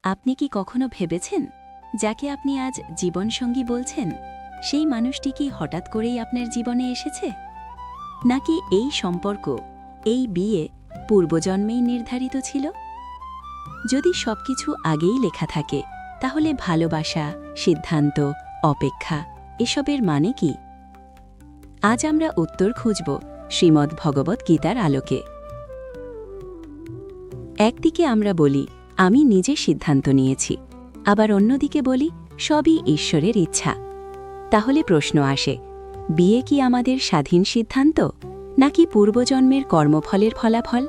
আপনি কি কখনো ভেবেছেন যাকে আপনি আজ জীবনসঙ্গী বলছেন সেই মানুষটি কি হঠাৎ করেই আপনার জীবনে এসেছে, নাকি এই সম্পর্ক, এই বিয়ে পূর্বজন্মেই নির্ধারিত ছিল? যদি সবকিছু আগেই লেখা থাকে, তাহলে ভালোবাসা, সিদ্ধান্ত, অপেক্ষা এসবের মানে কি? আজ আমরা উত্তর খুঁজব শ্রীমদ্ ভগবত গীতার আলোকে। একদিকে আমরা বলি আমি নিজে সিদ্ধান্ত নিয়েছি, আবার অন্যদিকে বলি সবই ঈশ্বরের ইচ্ছা। তাহলে প্রশ্ন আসে, বিয়ে কি আমাদের স্বাধীন সিদ্ধান্ত, নাকি পূর্বজন্মের কর্মফলের ফলাফল?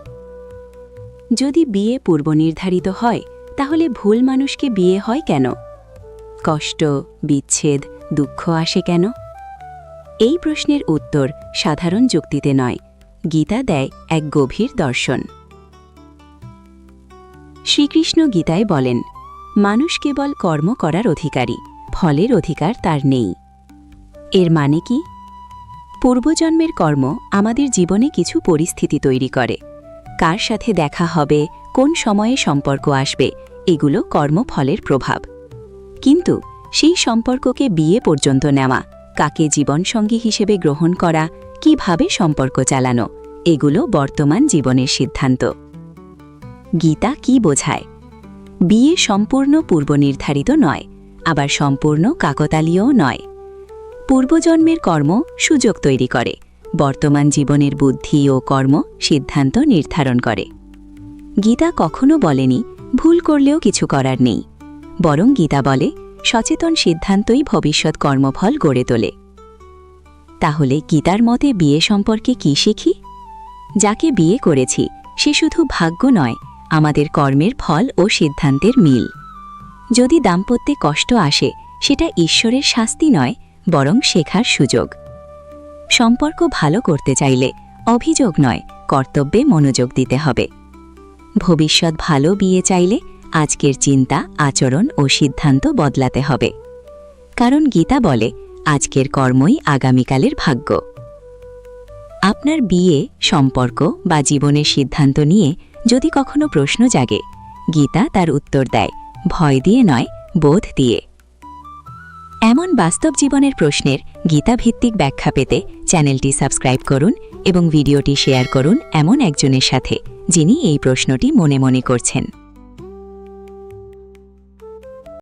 যদি বিয়ে পূর্বনির্ধারিত হয়, তাহলে ভুল মানুষকে বিয়ে হয় কেন? কষ্ট, বিচ্ছেদ, দুঃখ আসে কেন? এই প্রশ্নের উত্তর সাধারণ যুক্তিতে নয়, গীতা দেয় এক গভীর দর্শন। শ্রীকৃষ্ণ গীতায় বলেন, মানুষ কেবল কর্ম করার অধিকারী, ফলের অধিকার তার নেই। এর মানে কি? পূর্বজন্মের কর্ম আমাদের জীবনে কিছু পরিস্থিতি তৈরি করে। কার সাথে দেখা হবে, কোন সময়ে সম্পর্ক আসবে, এগুলো কর্মফলের প্রভাব। কিন্তু সেই সম্পর্ককে বিয়ে পর্যন্ত নেওয়া, কাকে জীবনসঙ্গী হিসেবে গ্রহণ করা, কিভাবে সম্পর্ক চালানো, এগুলো বর্তমান জীবনের সিদ্ধান্ত। গীতা কি বোঝায়? বিয়ে সম্পূর্ণ পূর্বনির্ধারিত নয়, আবার সম্পূর্ণ কাকতালীয়ও নয়। পূর্বজন্মের কর্ম সুযোগ তৈরি করে, বর্তমান জীবনের বুদ্ধি ও কর্ম সিদ্ধান্ত নির্ধারণ করে। গীতা কখনো বলেনি ভুল করলেও কিছু করার নেই, বরং গীতা বলে সচেতন সিদ্ধান্তই ভবিষ্যৎ কর্মফল গড়ে তোলে। তাহলে গীতার মতে বিয়ে সম্পর্কে কি শিখি? যাকে বিয়ে করেছি সে শুধু ভাগ্য নয়, আমাদের কর্মের ফল ও সিদ্ধান্তের মিল। যদি দাম্পত্যে কষ্ট আসে, সেটা ঈশ্বরের শাস্তি নয়, বরং শেখার সুযোগ। সম্পর্ক ভালো করতে চাইলে অভিযোগ নয়, কর্তব্যে মনোযোগ দিতে হবে। ভবিষ্যৎ ভালো বিয়ে চাইলে আজকের চিন্তা, আচরণ ও সিদ্ধান্ত বদলাতে হবে। কারণ গীতা বলে আজকের কর্মই আগামীকালের ভাগ্য। আপনার বিয়ে, সম্পর্ক বা জীবনের সিদ্ধান্ত নিয়ে যদি কখনো প্রশ্ন জাগে, গীতা তার উত্তর দেয় ভয় দিয়ে নয়, বোধ দিয়ে। এমন বাস্তব জীবনের প্রশ্নের গীতাভিত্তিক ব্যাখ্যা পেতে চ্যানেলটি সাবস্ক্রাইব করুন এবং ভিডিওটি শেয়ার করুন এমন একজনের সাথে যিনি এই প্রশ্নটি মনে মনে করছেন।